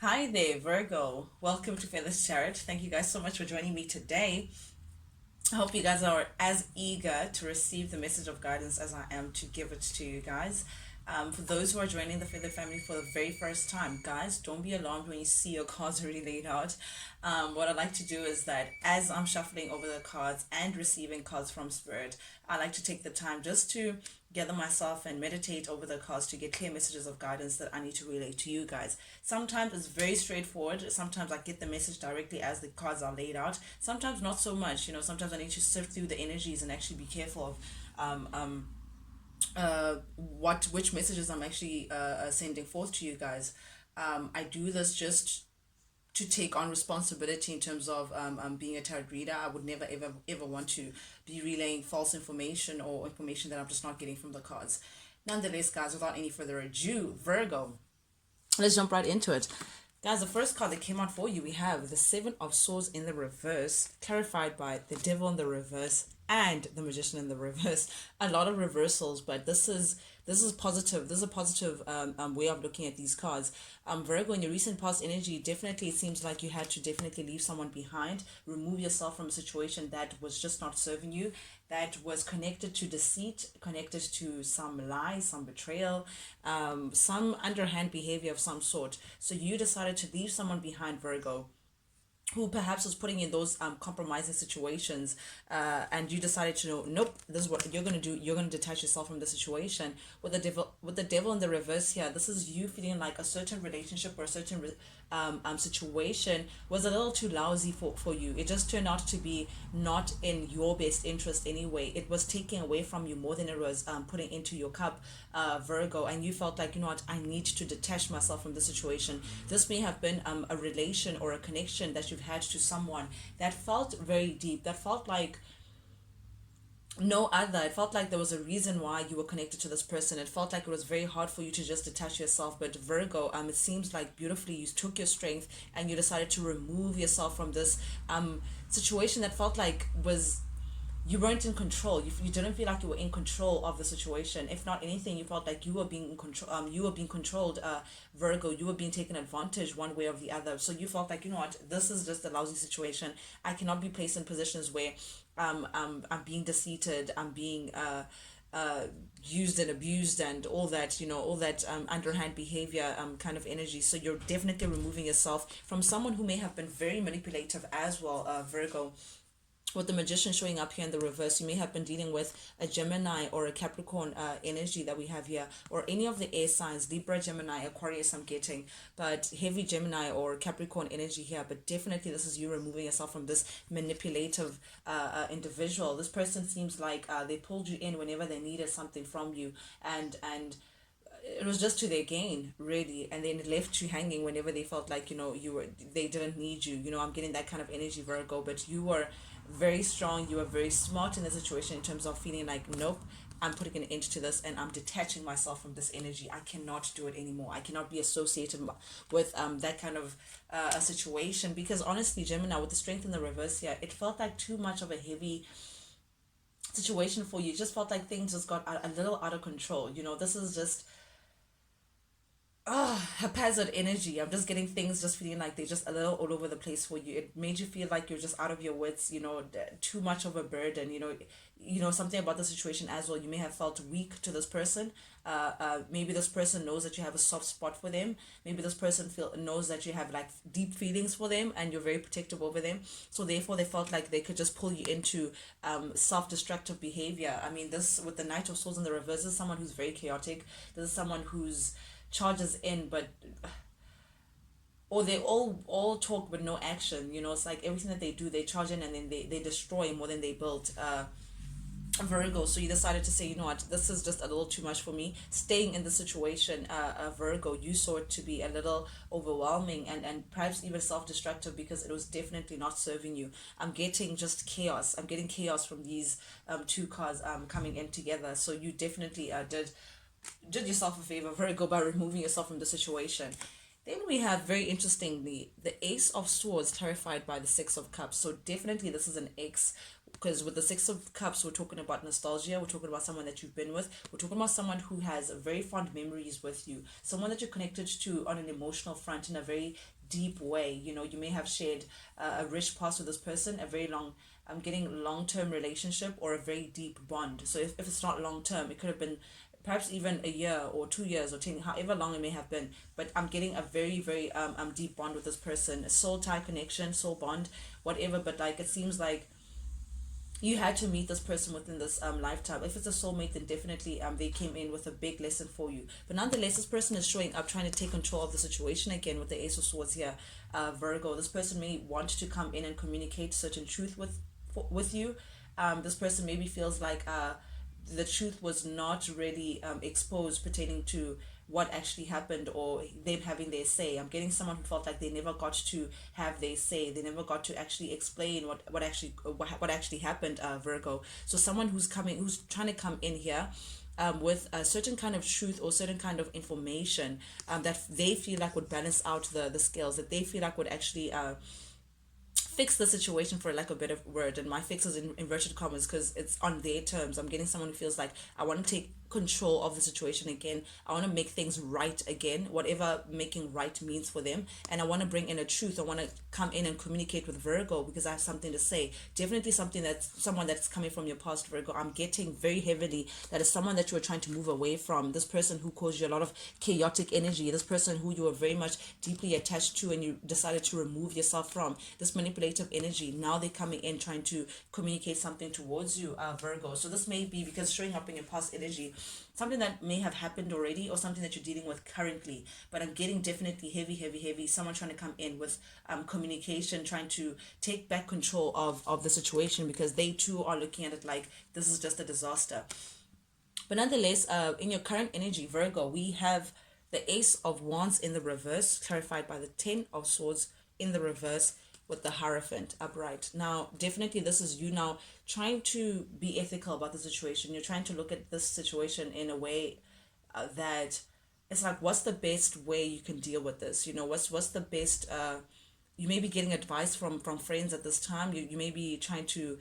Hi there, Virgo. Welcome to Feathers Tarot. Thank you guys so much for joining me today. I hope you guys are as eager to receive the message of guidance as I am to give it to you guys. For those who are joining the Feather family for the very first time, guys, don't be alarmed when you see your cards already laid out. What I like to do is that as I'm shuffling over the cards and receiving cards from Spirit, I like to take the time just to gather myself and meditate over the cards to get clear messages of guidance that I need to relay to you guys. Sometimes it's very straightforward. Sometimes I get the message directly as the cards are laid out. Sometimes not so much. Sometimes I need to sift through the energies and actually be careful of which messages I'm actually sending forth to you guys. I do this just to take on responsibility in terms of being a tarot reader. I would never ever want to be relaying false information or information that I'm just not getting from the cards. Nonetheless, guys, without any further ado, Virgo, let's jump right into it. Guys, the first card that came out for you, we have the Seven of Swords in the reverse, clarified by the Devil in the reverse and the Magician in the reverse. A lot of reversals, but this is positive. This is a positive way of looking at these cards. Virgo, in your recent past energy, definitely it seems like you had to definitely leave someone behind, remove yourself from a situation that was just not serving you, that was connected to deceit, connected to some lie, some betrayal, some underhand behavior of some sort. So you decided to leave someone behind, Virgo, who perhaps was putting in those compromising situations, and you decided to know, nope, this is what you're going to do. You're going to detach yourself from the situation. With the devil in the reverse here, this is you feeling like a certain relationship or a certain situation was a little too lousy for you. It just turned out to be not in your best interest anyway. It was taking away from you more than it was putting into your cup, Virgo, and you felt like, you know what, I need to detach myself from the situation. This may have been a relation or a connection that you've had to someone that felt very deep, that felt like no other. It felt like there was a reason why you were connected to this person. It felt like it was very hard for you to just detach yourself. But Virgo, it seems like beautifully you took your strength and you decided to remove yourself from this situation that felt like was you weren't in control. You didn't feel like you were in control of the situation. If not anything, you felt like you were being in control. You were being controlled, Virgo. You were being taken advantage one way or the other. So you felt like, you know what, this is just a lousy situation. I cannot be placed in positions where I'm being deceived. I'm being used and abused and all that, all that underhand behavior kind of energy. So you're definitely removing yourself from someone who may have been very manipulative as well, Virgo. With the Magician showing up here in the reverse, you may have been dealing with a Gemini or a Capricorn energy that we have here, or any of the air signs, Libra, Gemini, Aquarius, I'm getting, but heavy Gemini or Capricorn energy here. But definitely this is you removing yourself from this manipulative individual. This person seems like they pulled you in whenever they needed something from you, and it was just to their gain, really, and then it left you hanging whenever they felt like, they didn't need you. I'm getting that kind of energy, Virgo. But you were very strong, you were very smart in the situation in terms of feeling like, nope, I'm putting an end to this and I'm detaching myself from this energy. I cannot do it anymore. I cannot be associated with that kind of a situation, because honestly, Gemini, with the strength in the reverse here, it felt like too much of a heavy situation for you. It just felt like things just got a little out of control. This is just haphazard energy. I'm just getting things just feeling like they're just a little all over the place for you. It made you feel like you're just out of your wits, too much of a burden, something about the situation as well. You may have felt weak to this person. Maybe this person knows that you have a soft spot for them. Maybe this person knows that you have like deep feelings for them and you're very protective over them. So therefore they felt like they could just pull you into self-destructive behavior. This with the Knight of Swords in the reverse, this is someone who's very chaotic. This is someone who's charges in, but or they all talk but no action. It's like everything that they do, they charge in and then they destroy more than they built. Virgo, so you decided to say, you know what, this is just a little too much for me. Staying in the situation, Virgo, you saw it to be a little overwhelming and perhaps even self-destructive, because it was definitely not serving you. I'm getting just chaos. I'm getting chaos from these two cards coming in together. So you definitely did yourself a favor, Virgo, by removing yourself from the situation. Then we have, very interestingly, the Ace of Swords clarified by the Six of Cups. So definitely this is an ex because with the Six of Cups, we're talking about nostalgia, we're talking about someone that you've been with, we're talking about someone who has very fond memories with you, someone that you're connected to on an emotional front in a very deep way. You know, you may have shared a rich past with this person, a very long, I'm getting long-term relationship or a very deep bond. So if it's not long-term, it could have been perhaps even a year or 2 years or 10, however long it may have been, but I'm getting a very very deep bond with this person, a soul tie connection, soul bond, whatever. But like, it seems like you had to meet this person within this lifetime. If it's a soulmate, then definitely they came in with a big lesson for you. But nonetheless, this person is showing up trying to take control of the situation again with the Ace of Swords here, Virgo. This person may want to come in and communicate certain truth with you. This person maybe feels like the truth was not really exposed pertaining to what actually happened, or them having their say. I'm getting someone who felt like they never got to have their say. They never got to actually explain what actually happened, Virgo. So someone who's trying to come in here with a certain kind of truth or certain kind of information that they feel like would balance out the scales, that they feel like would actually fix the situation, for lack of a better word. And my fix is in inverted commas because it's on their terms. I'm getting someone who feels like, I want to take control of the situation again. I want to make things right again, whatever making right means for them. And I want to bring in a truth. I want to come in and communicate with Virgo because I have something to say. Definitely someone that's coming from your past, Virgo. I'm getting very heavily that is someone that you were trying to move away from. This person who caused you a lot of chaotic energy. This person who you were very much deeply attached to and you decided to remove yourself from. This manipulative energy. Now they're coming in trying to communicate something towards you, Virgo. So this may be because showing up in your past energy, something that may have happened already or something that you're dealing with currently. But I'm getting definitely heavy, someone trying to come in with communication, trying to take back control of the situation because they too are looking at it like this is just a disaster. But nonetheless, in your current energy, Virgo, we have the Ace of Wands in the reverse, clarified by the Ten of Swords in the reverse, with the Hierophant upright. Now, definitely this is you now trying to be ethical about the situation. You're trying to look at this situation in a way that it's like, what's the best way you can deal with this? You know, what's the best, you may be getting advice from friends at this time. You may be trying to,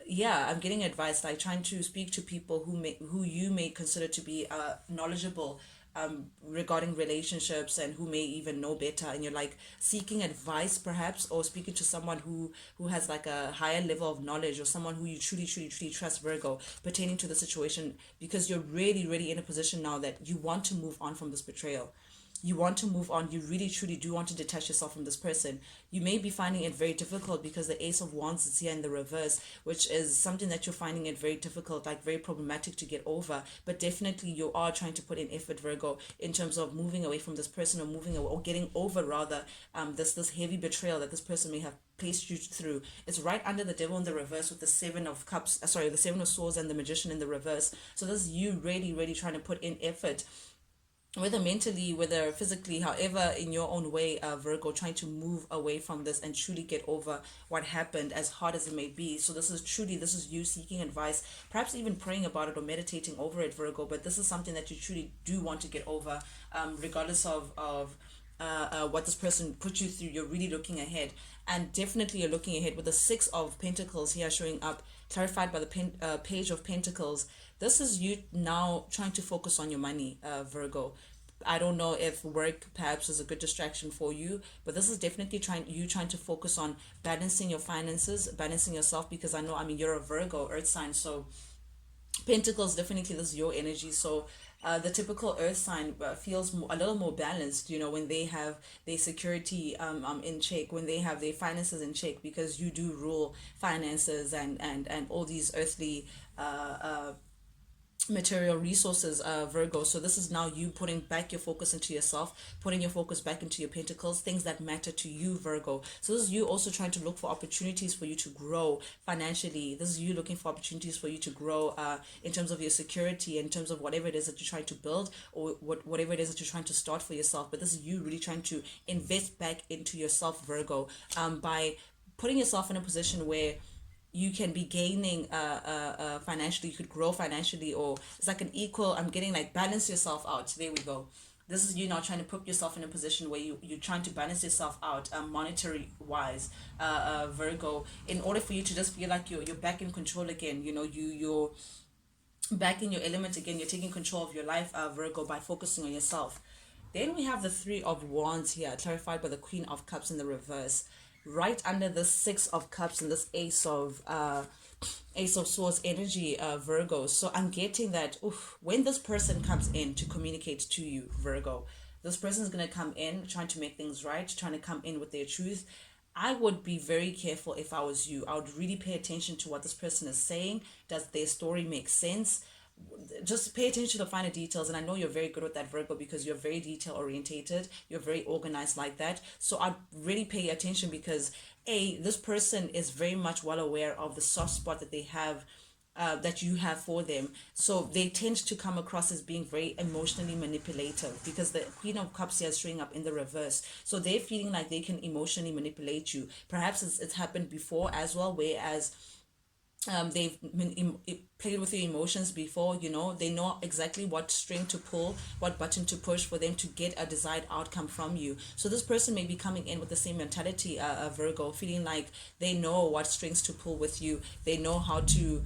yeah, I'm getting advice, like trying to speak to people who you may consider to be knowledgeable regarding relationships and who may even know better, and you're like seeking advice perhaps, or speaking to someone who has like a higher level of knowledge, or someone who you truly trust, Virgo, pertaining to the situation, because you're really in a position now that you want to move on from this betrayal. You want to move on. You really truly do want to detach yourself from this person. You may be finding it very difficult because the Ace of Wands is here in the reverse, which is something that you're finding it very difficult, like very problematic to get over. But definitely you are trying to put in effort, Virgo, in terms of moving away from this person, or moving away, or getting over rather this heavy betrayal that this person may have placed you through. It's right under the Devil in the reverse with the Seven of Cups, the Seven of Swords and the Magician in the reverse. So this is you really trying to put in effort, whether mentally, whether physically, however, in your own way, Virgo, trying to move away from this and truly get over what happened, as hard as it may be. So this is you seeking advice, perhaps even praying about it or meditating over it, Virgo. But this is something that you truly do want to get over, regardless of what this person put you through. You're really looking ahead, and definitely you're looking ahead with the Six of Pentacles here showing up, clarified by the Page of Pentacles. This is you now trying to focus on your money, Virgo. I don't know if work perhaps is a good distraction for you, but this is definitely trying to focus on balancing your finances, balancing yourself, because I mean, you're a Virgo earth sign, so Pentacles, definitely this is your energy. So the typical earth sign feels a little more balanced, you know, when they have their security in check, when they have their finances in check, because you do rule finances and all these earthly material resources, Virgo. So this is now you putting back your focus into yourself, putting your focus back into your pentacles, things that matter to you, Virgo. So this is you also trying to look for opportunities for you to grow financially. This is you looking for opportunities for you to grow in terms of your security, in terms of whatever it is that you're trying to build, or whatever it is that you're trying to start for yourself. But this is you really trying to invest back into yourself, Virgo, by putting yourself in a position where you can be gaining financially, you could grow financially, or it's like an equal, I'm getting like balance yourself out. There we go. This is you now trying to put yourself in a position where you're trying to balance yourself out, monetary wise, Virgo, in order for you to just feel like you're back in control again. You know, you're back in your element again. You're taking control of your life, Virgo, by focusing on yourself. Then we have the Three of Wands here, clarified by the Queen of Cups in the reverse, right under the Six of Cups and this Ace of Swords energy, Virgo. So I'm getting that, oof, when this person comes in to communicate to you, Virgo, this person is going to come in trying to make things right, trying to come in with their truth. I would be very careful if I was you. I would really pay attention to what this person is saying. Does their story make sense? Just pay attention to the finer details. And I know you're very good with that, Virgo, because you're very detail orientated, you're very organized like that. So I really pay attention, because this person is very much well aware of the soft spot that they have, that you have for them. So they tend to come across as being very emotionally manipulative, because the Queen of Cups here is showing up in the reverse. So they're feeling like they can emotionally manipulate you. Perhaps it's happened before as well, whereas they've played with your emotions before. You know, they know exactly what string to pull, what button to push for them to get a desired outcome from you. So this person may be coming in with the same mentality, Virgo, feeling like they know what strings to pull with you. They know how to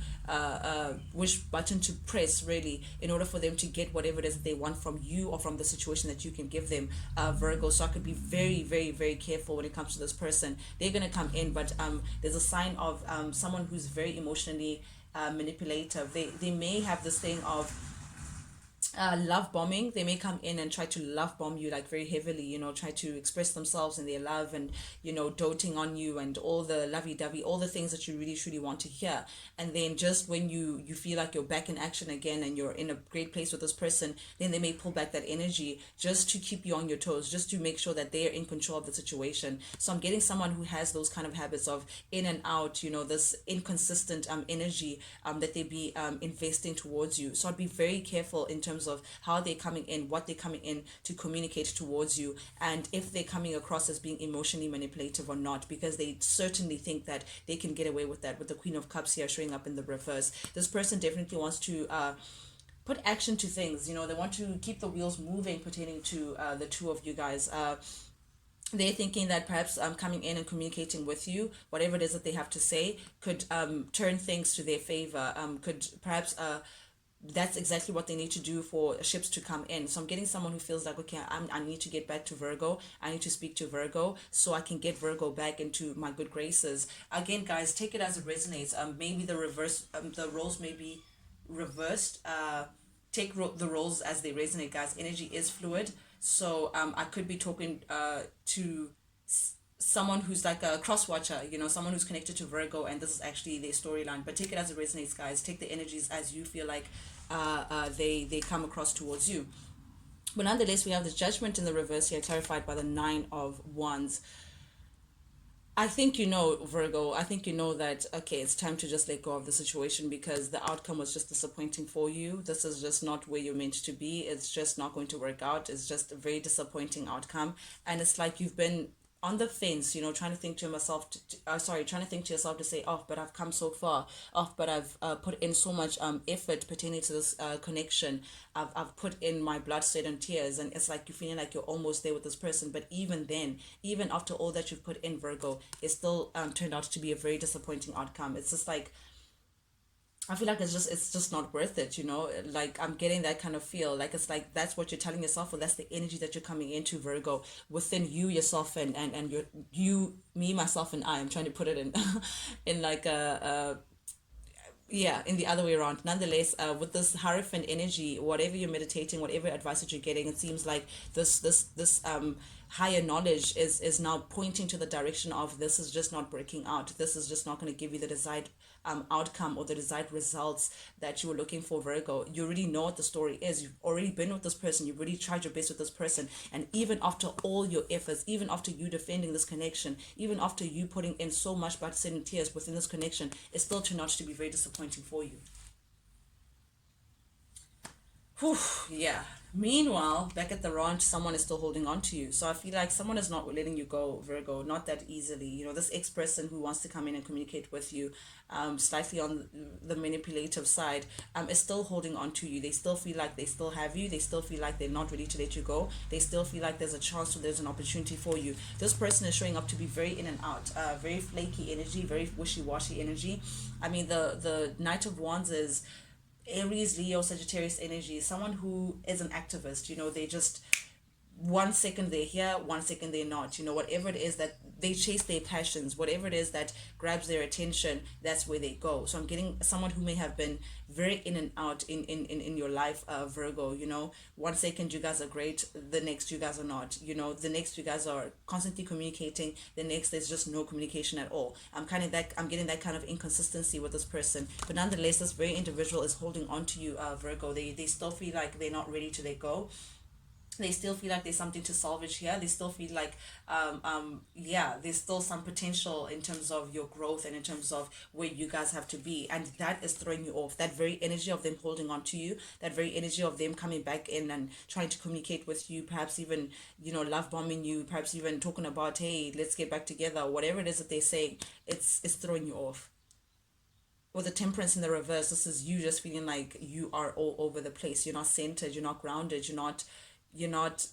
which button to press, really, in order for them to get whatever it is that they want from you or from the situation that you can give them, Virgo. So I could be very, very, very careful when it comes to this person. They're going to come in, but there's a sign of someone who's very emotionally manipulative. They may have this thing of love bombing. They may come in and try to love bomb you, like very heavily, you know, try to express themselves in their love, and, you know, doting on you and all the lovey-dovey, all the things that you really truly want to hear. And then just when you feel like you're back in action again and you're in a great place with this person, then they may pull back that energy just to keep you on your toes, just to make sure that they're in control of the situation. So I'm getting someone who has those kind of habits of in and out, you know, this inconsistent energy that they be investing towards you. So I'd be very careful in terms of how they're coming in, what they're coming in to communicate towards you, and if they're coming across as being emotionally manipulative or not, because they certainly think that they can get away with that, with the Queen of Cups here showing up in the reverse. This person definitely wants to put action to things. You know, they want to keep the wheels moving pertaining to the two of you guys. They're thinking that perhaps coming in and communicating with you, whatever it is that they have to say, could turn things to their favor, could perhaps that's exactly what they need to do for ships to come in. So I'm getting someone who feels like, okay, I need to get back to Virgo. I need to speak to Virgo so I can get Virgo back into my good graces. Again, guys, take it as it resonates. Maybe the reverse, the roles may be reversed. Take the roles as they resonate, guys. Energy is fluid. So I could be talking to someone who's like a cross watcher, you know, someone who's connected to Virgo, and this is actually their storyline. But take it as it resonates, guys. Take the energies as you feel like they come across towards you. But nonetheless, we have the Judgment in the reverse here, clarified by the Nine of Wands. I think you know, Virgo, I think you know that, okay, it's time to just let go of the situation, because the outcome was just disappointing for you. This is just not where you're meant to be. It's just not going to work out. It's just a very disappointing outcome. And it's like you've been on the fence, you know, trying to think to myself, trying to think to yourself to say, oh, but I've come so far, oh, but I've put in so much effort pertaining to this connection. I've put in my blood, sweat, and tears, and it's like you're feeling like you're almost there with this person. But even then, even after all that you've put in, Virgo, it still turned out to be a very disappointing outcome. It's just like, I feel like it's just not worth it, you know. Like, I'm getting that kind of feel. Like, it's like that's what you're telling yourself, or that's the energy that you're coming into, Virgo, within you, yourself, and you, me, myself, and I'm trying to put it in in like a yeah, in the other way around. Nonetheless, with this Hierophant energy, whatever you're meditating, whatever advice that you're getting, it seems like this higher knowledge is now pointing to the direction of, this is just not working out. This is just not going to give you the desired outcome or the desired results that you were looking for, Virgo. You already know what the story is. You've already been with this person. You've already tried your best with this person. And even after all your efforts, even after you defending this connection, even after you putting in so much blood, sweat, and tears within this connection, it still turned out to be very disappointing for you. Whew, yeah. Meanwhile, back at the ranch, someone is still holding on to you. So I feel like someone is not letting you go, Virgo, not that easily. You know, this ex person who wants to come in and communicate with you, slightly on the manipulative side, is still holding on to you. They still feel like they still have you. They still feel like they're not ready to let you go. They still feel like there's a chance or there's an opportunity for you. This person is showing up to be very in and out, very flaky energy, very wishy washy energy. I mean, the Knight of Wands is Aries, Leo, Sagittarius energy, someone who is an activist. You know, they just, 1 second they're here, 1 second they're not. You know, whatever it is that they chase their passions, whatever it is that grabs their attention, that's where they go. So I'm getting someone who may have been very in and out in your life, Virgo. You know, 1 second you guys are great, the next you guys are not. You know, the next you guys are constantly communicating, the next there's just no communication at all. I'm getting that kind of inconsistency with this person. But nonetheless, this very individual is holding on to you, Virgo. They still feel like they're not ready to let go. They still feel like there's something to salvage here. They still feel like yeah, there's still some potential in terms of your growth and in terms of where you guys have to be, and that is throwing you off. That very energy of them holding on to you, that very energy of them coming back in and trying to communicate with you, perhaps even, you know, love bombing you, perhaps even talking about, hey, let's get back together, whatever it is that they're saying, it's throwing you off. With the temperance in the reverse, this is you just feeling like you are all over the place. You're not centered, you're not grounded, you're not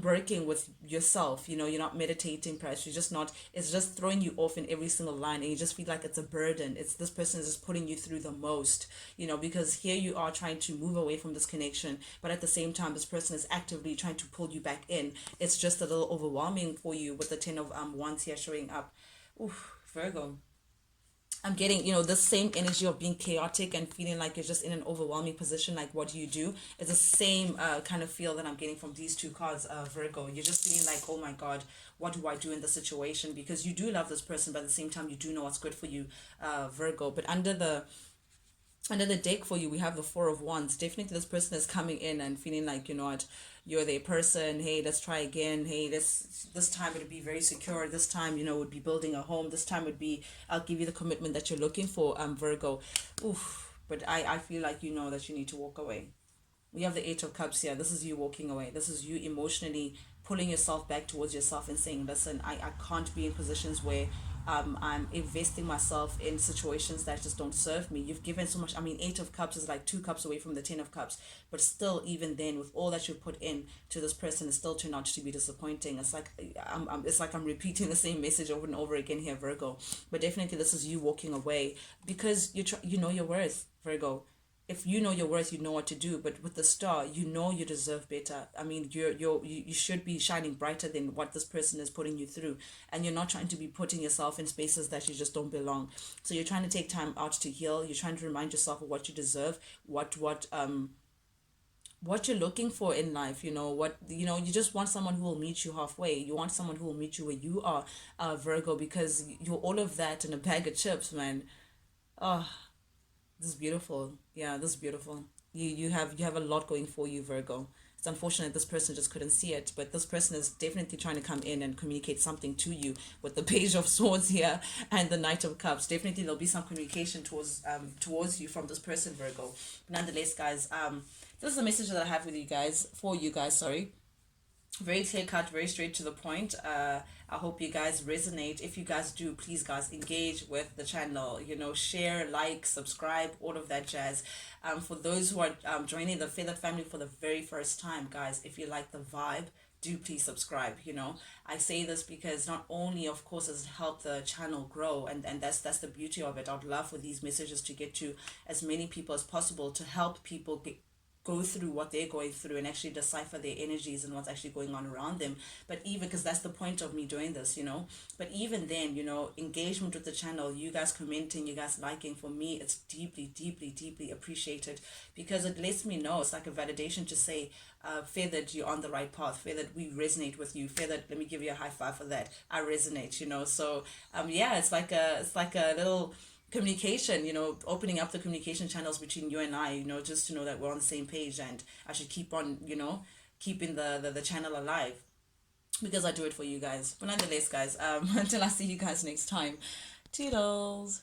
working with yourself. You know, you're not meditating, perhaps you're just not, it's just throwing you off in every single line, and you just feel like it's a burden. It's, this person is just putting you through the most, you know, because here you are trying to move away from this connection, but at the same time this person is actively trying to pull you back in. It's just a little overwhelming for you with the 10 of wands here showing up. Oof, Virgo, I'm getting, you know, the same energy of being chaotic and feeling like you're just in an overwhelming position. Like, what do you do? It's the same kind of feel that I'm getting from these two cards, Virgo. You're just feeling like, oh my God, what do I do in this situation? Because you do love this person, but at the same time, you do know what's good for you, Virgo. But under the deck for you, we have the Four of Wands. Definitely this person is coming in and feeling like, you know what, you're their person. Hey, let's try again. Hey, this time it would be very secure. This time, you know, would be building a home. This time would be, I'll give you the commitment that you're looking for, Virgo. Oof. But I feel like you know that you need to walk away. We have the Eight of Cups here. This is you walking away. This is you emotionally pulling yourself back towards yourself and saying, listen, I can't be in positions where I'm investing myself in situations that just don't serve me. You've given so much. I mean, Eight of Cups is like 2 cups away from the 10 of Cups. But still, even then, with all that you put in to this person, it still turned out to be disappointing. It's like it's like I'm repeating the same message over and over again here, Virgo. But definitely, this is you walking away because you know your worth, Virgo. If you know your worth, you know what to do. But with the star, you know you deserve better. I mean, you should be shining brighter than what this person is putting you through, and you're not trying to be putting yourself in spaces that you just don't belong. So you're trying to take time out to heal. You're trying to remind yourself of what you deserve, what you're looking for in life. You just want someone who will meet you halfway. You want someone who will meet you where you are, Virgo, because you're all of that in a bag of chips, man. Oh, this is beautiful. Yeah, this is beautiful. You have a lot going for you, Virgo. It's unfortunate this person just couldn't see it, but this person is definitely trying to come in and communicate something to you with the Page of Swords here and the Knight of Cups. Definitely there'll be some communication towards you from this person, Virgo. But nonetheless, guys, this is the message that I have with you guys, for you guys, sorry. Very clear cut, very straight to the point. I hope you guys resonate. If you guys do, please guys engage with the channel, share, like, subscribe, all of that jazz. For those who are joining the Feather family for the very first time, guys, if you like the vibe, do please subscribe. I say this because not only, of course, has it helped the channel grow, and that's the beauty of it. I'd love for these messages to get to as many people as possible, to help people go through what they're going through and actually decipher their energies and what's actually going on around them. But even, because that's the point of me doing this, but even then, engagement with the channel, you guys commenting, you guys liking, for me it's deeply, deeply, deeply appreciated, because it lets me know, it's like a validation to say, Feathered, you're on the right path. Feathered, we resonate with you. Feathered, let me give you a high five for that. I resonate. So yeah, it's like a little communication, opening up the communication channels between you and I, just to know that we're on the same page, and I should keep on, keeping the channel alive, because I do it for you guys. But nonetheless, guys, until I see you guys next time, toodles.